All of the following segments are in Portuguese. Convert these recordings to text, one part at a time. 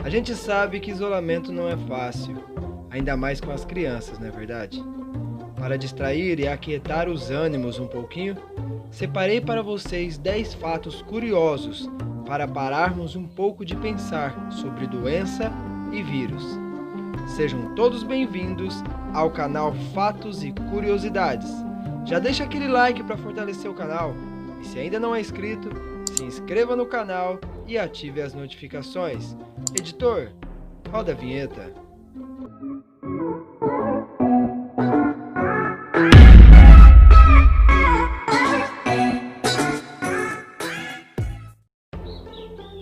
A gente sabe que isolamento não é fácil, ainda mais com as crianças, não é verdade? Para distrair e aquietar os ânimos um pouquinho, separei para vocês 10 fatos curiosos para pararmos um pouco de pensar sobre doença e vírus. Sejam todos bem-vindos ao canal Fatos e Curiosidades. Já deixa aquele like para fortalecer o canal e se ainda não é inscrito, se inscreva no canal e ative as notificações. Editor, roda a vinheta.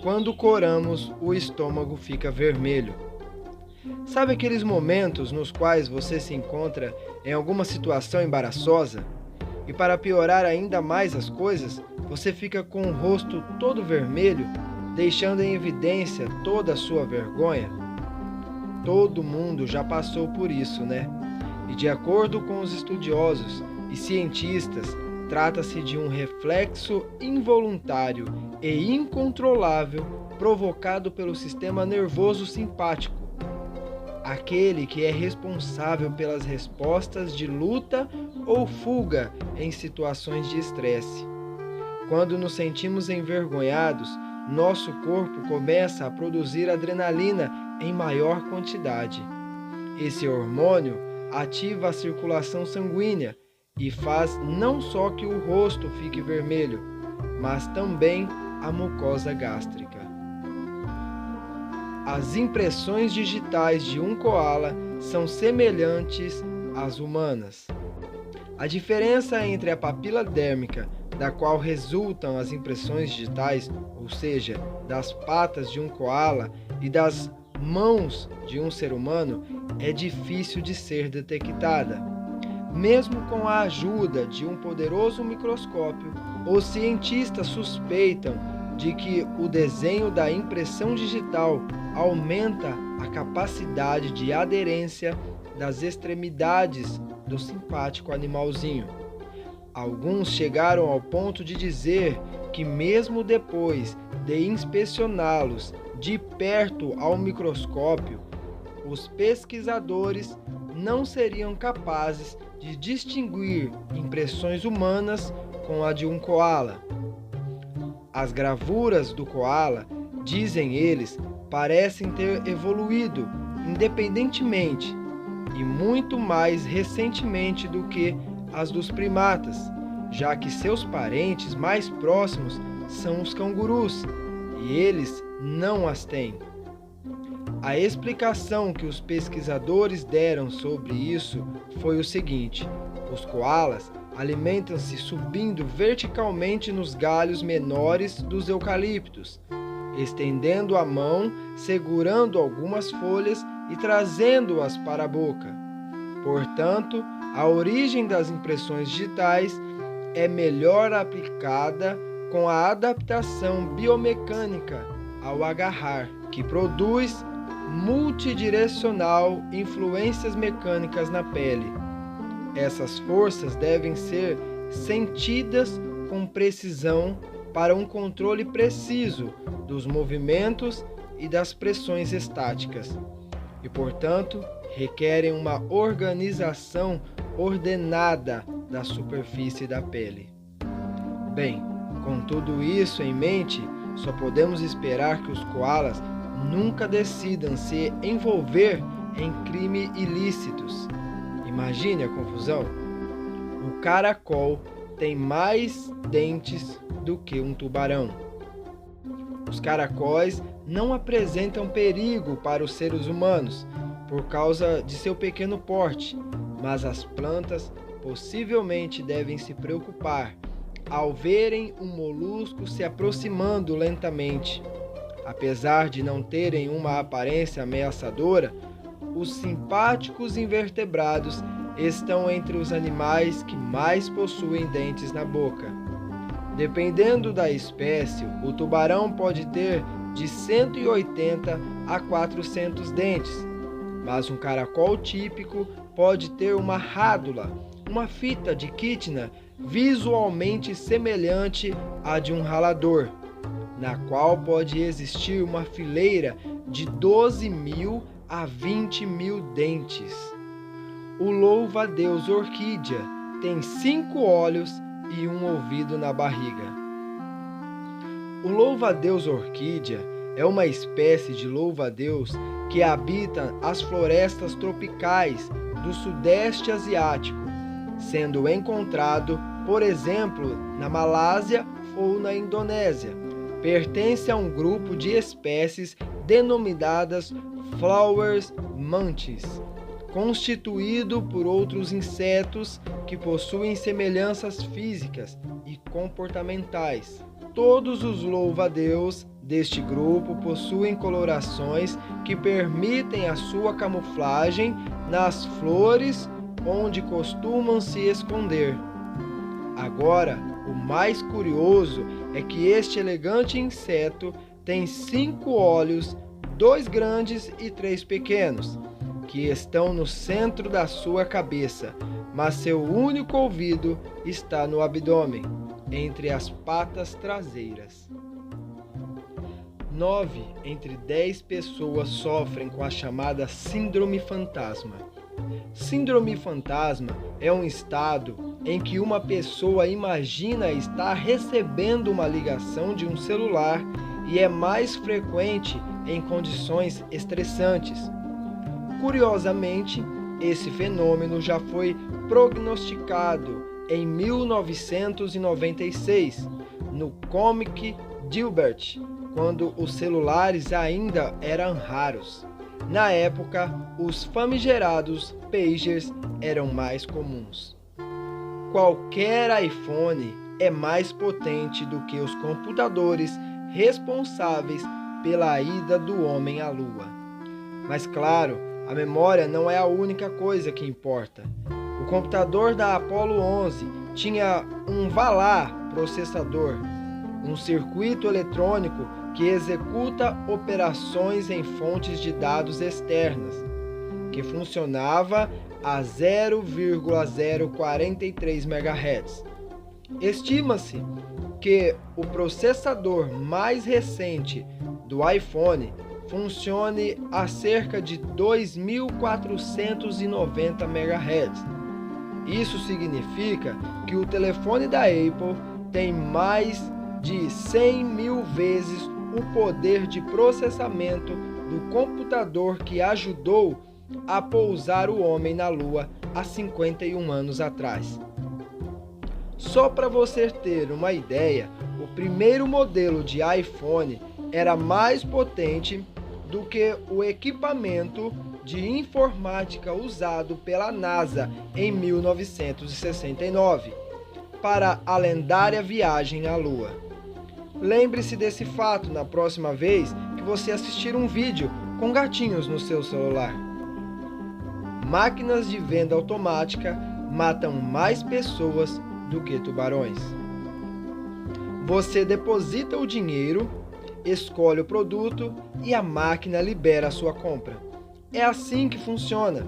Quando coramos, o estômago fica vermelho. Sabe aqueles momentos nos quais você se encontra em alguma situação embaraçosa? E para piorar ainda mais as coisas, você fica com o rosto todo vermelho, deixando em evidência toda a sua vergonha? Todo mundo já passou por isso, né? E de acordo com os estudiosos e cientistas, trata-se de um reflexo involuntário e incontrolável provocado pelo sistema nervoso simpático, aquele que é responsável pelas respostas de luta ou fuga em situações de estresse. Quando nos sentimos envergonhados, nosso corpo começa a produzir adrenalina em maior quantidade. Esse hormônio ativa a circulação sanguínea e faz não só que o rosto fique vermelho, mas também a mucosa gástrica. As impressões digitais de um koala são semelhantes às humanas. A diferença entre a papila dérmica, da qual resultam as impressões digitais, ou seja, das patas de um koala e das mãos de um ser humano, é difícil de ser detectada. Mesmo com a ajuda de um poderoso microscópio, os cientistas suspeitam de que o desenho da impressão digital aumenta a capacidade de aderência das extremidades do simpático animalzinho. Alguns chegaram ao ponto de dizer que mesmo depois de inspecioná-los de perto ao microscópio, os pesquisadores não seriam capazes de distinguir impressões humanas com a de um koala. As gravuras do koala, dizem eles, parecem ter evoluído independentemente e muito mais recentemente do que as dos primatas, já que seus parentes mais próximos são os cangurus e eles não as têm. A explicação que os pesquisadores deram sobre isso foi o seguinte: os koalas alimentam-se subindo verticalmente nos galhos menores dos eucaliptos, estendendo a mão, segurando algumas folhas e trazendo-as para a boca. Portanto, a origem das impressões digitais é melhor aplicada com a adaptação biomecânica ao agarrar, que produz multidirecional influências mecânicas na pele. Essas forças devem ser sentidas com precisão para um controle preciso dos movimentos e das pressões estáticas e, portanto, requerem uma organização ordenada da superfície da pele. Bem, com tudo isso em mente, só podemos esperar que os koalas nunca decidam se envolver em crimes ilícitos. Imagine a confusão. O caracol tem mais dentes do que um tubarão. Os caracóis não apresentam perigo para os seres humanos por causa de seu pequeno porte, mas as plantas possivelmente devem se preocupar ao verem um molusco se aproximando lentamente. Apesar de não terem uma aparência ameaçadora, os simpáticos invertebrados estão entre os animais que mais possuem dentes na boca. Dependendo da espécie, o tubarão pode ter de 180 a 400 dentes, mas um caracol típico pode ter uma rádula, uma fita de quítina visualmente semelhante à de um ralador, na qual pode existir uma fileira de 12.000 a 20.000 dentes. O louva-a-Deus orquídea tem 5 olhos e um ouvido na barriga. O louva-a-Deus orquídea é uma espécie de louva-a-Deus que habita as florestas tropicais do Sudeste Asiático, sendo encontrado, por exemplo, na Malásia ou na Indonésia. Pertence a um grupo de espécies denominadas Flowers Mantis, constituído por outros insetos que possuem semelhanças físicas e comportamentais. Todos os louva-a-Deus deste grupo possuem colorações que permitem a sua camuflagem nas flores onde costumam se esconder. Agora, o mais curioso é que este elegante inseto tem 5 olhos, 2 grandes e 3 pequenos, que estão no centro da sua cabeça, mas seu único ouvido está no abdômen, entre as patas traseiras. 9 entre 10 pessoas sofrem com a chamada síndrome fantasma. Síndrome fantasma é um estado em que uma pessoa imagina estar recebendo uma ligação de um celular e é mais frequente em condições estressantes. Curiosamente, esse fenômeno já foi prognosticado em 1996 no Comic Gilbert, quando os celulares ainda eram raros. Na época, os famigerados pagers eram mais comuns. Qualquer iPhone é mais potente do que os computadores responsáveis pela ida do homem à Lua. Mas claro, a memória não é a única coisa que importa. O computador da Apollo 11 tinha um VALAR processador, um circuito eletrônico que executa operações em fontes de dados externas, que funcionava a 0,043 MHz. Estima-se que o processador mais recente do iPhone funcione a cerca de 2.490 MHz. Isso significa que o telefone da Apple tem mais de 100.000 vezes o poder de processamento do computador que ajudou a pousar o homem na Lua há 51 anos atrás. Só para você ter uma ideia, o primeiro modelo de iPhone era mais potente do que o equipamento de informática usado pela NASA em 1969 para a lendária viagem à Lua. Lembre-se desse fato na próxima vez que você assistir um vídeo com gatinhos no seu celular. Máquinas de venda automática matam mais pessoas do que tubarões. Você deposita o dinheiro, escolhe o produto e a máquina libera a sua compra. É assim que funciona,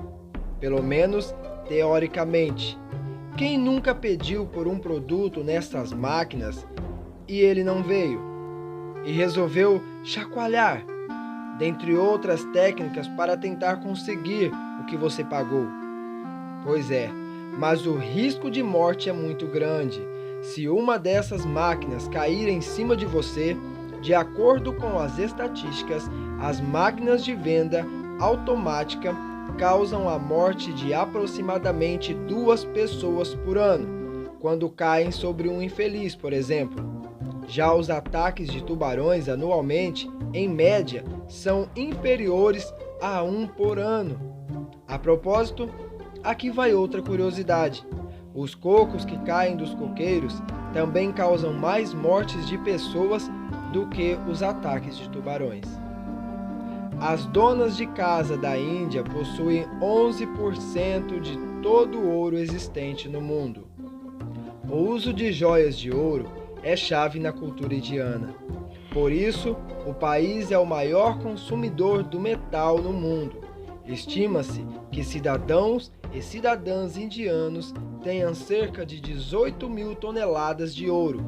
pelo menos teoricamente. Quem nunca pediu por um produto nessas máquinas e ele não veio? E resolveu chacoalhar, dentre outras técnicas para tentar conseguir o que você pagou. Pois é, mas o risco de morte é muito grande. Se uma dessas máquinas cair em cima de você, de acordo com as estatísticas, as máquinas de venda automática causam a morte de aproximadamente 2 pessoas por ano, quando caem sobre um infeliz, por exemplo. Já os ataques de tubarões anualmente, em média, são inferiores a 1 por ano. A propósito, aqui vai outra curiosidade. Os cocos que caem dos coqueiros também causam mais mortes de pessoas do que os ataques de tubarões. As donas de casa da Índia possuem 11% de todo o ouro existente no mundo. O uso de joias de ouro é chave na cultura indiana. Por isso, o país é o maior consumidor do metal no mundo. Estima-se que cidadãos e cidadãs indianos tenham cerca de 18.000 toneladas de ouro.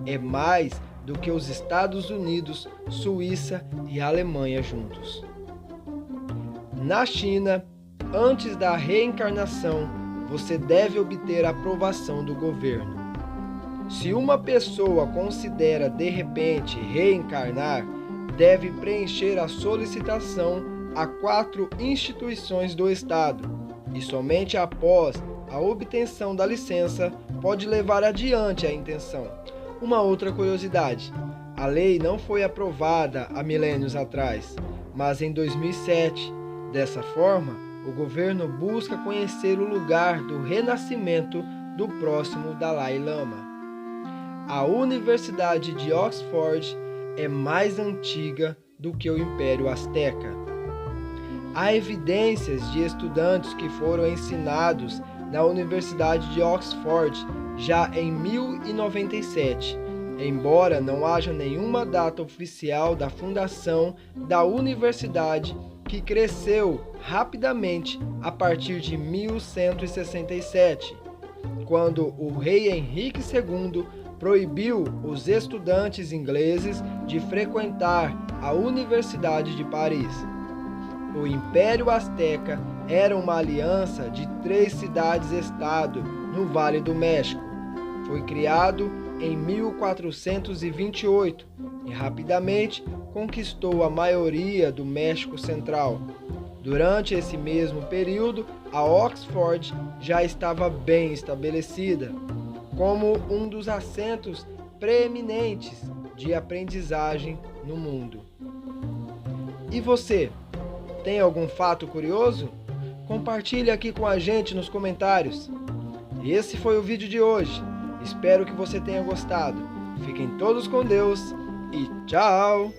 É mais do que os Estados Unidos, Suíça e Alemanha juntos. Na China, antes da reencarnação, você deve obter a aprovação do governo. Se uma pessoa considera de repente reencarnar, deve preencher a solicitação a 4 instituições do Estado e somente após a obtenção da licença pode levar adiante a intenção. Uma outra curiosidade: a lei não foi aprovada há milênios atrás, mas em 2007. Dessa forma, o governo busca conhecer o lugar do renascimento do próximo Dalai Lama. A Universidade de Oxford é mais antiga do que o Império Azteca. Há evidências de estudantes que foram ensinados na Universidade de Oxford já em 1097, embora não haja nenhuma data oficial da fundação da universidade, que cresceu rapidamente a partir de 1167, quando o rei Henrique II proibiu os estudantes ingleses de frequentar a Universidade de Paris. O Império Azteca era uma aliança de 3 cidades-estado no Vale do México. Foi criado em 1428 e rapidamente conquistou a maioria do México Central. Durante esse mesmo período, a Oxford já estava bem estabelecida, como um dos assentos preeminentes de aprendizagem no mundo. E você, tem algum fato curioso? Compartilhe aqui com a gente nos comentários. Esse foi o vídeo de hoje. Espero que você tenha gostado. Fiquem todos com Deus e tchau!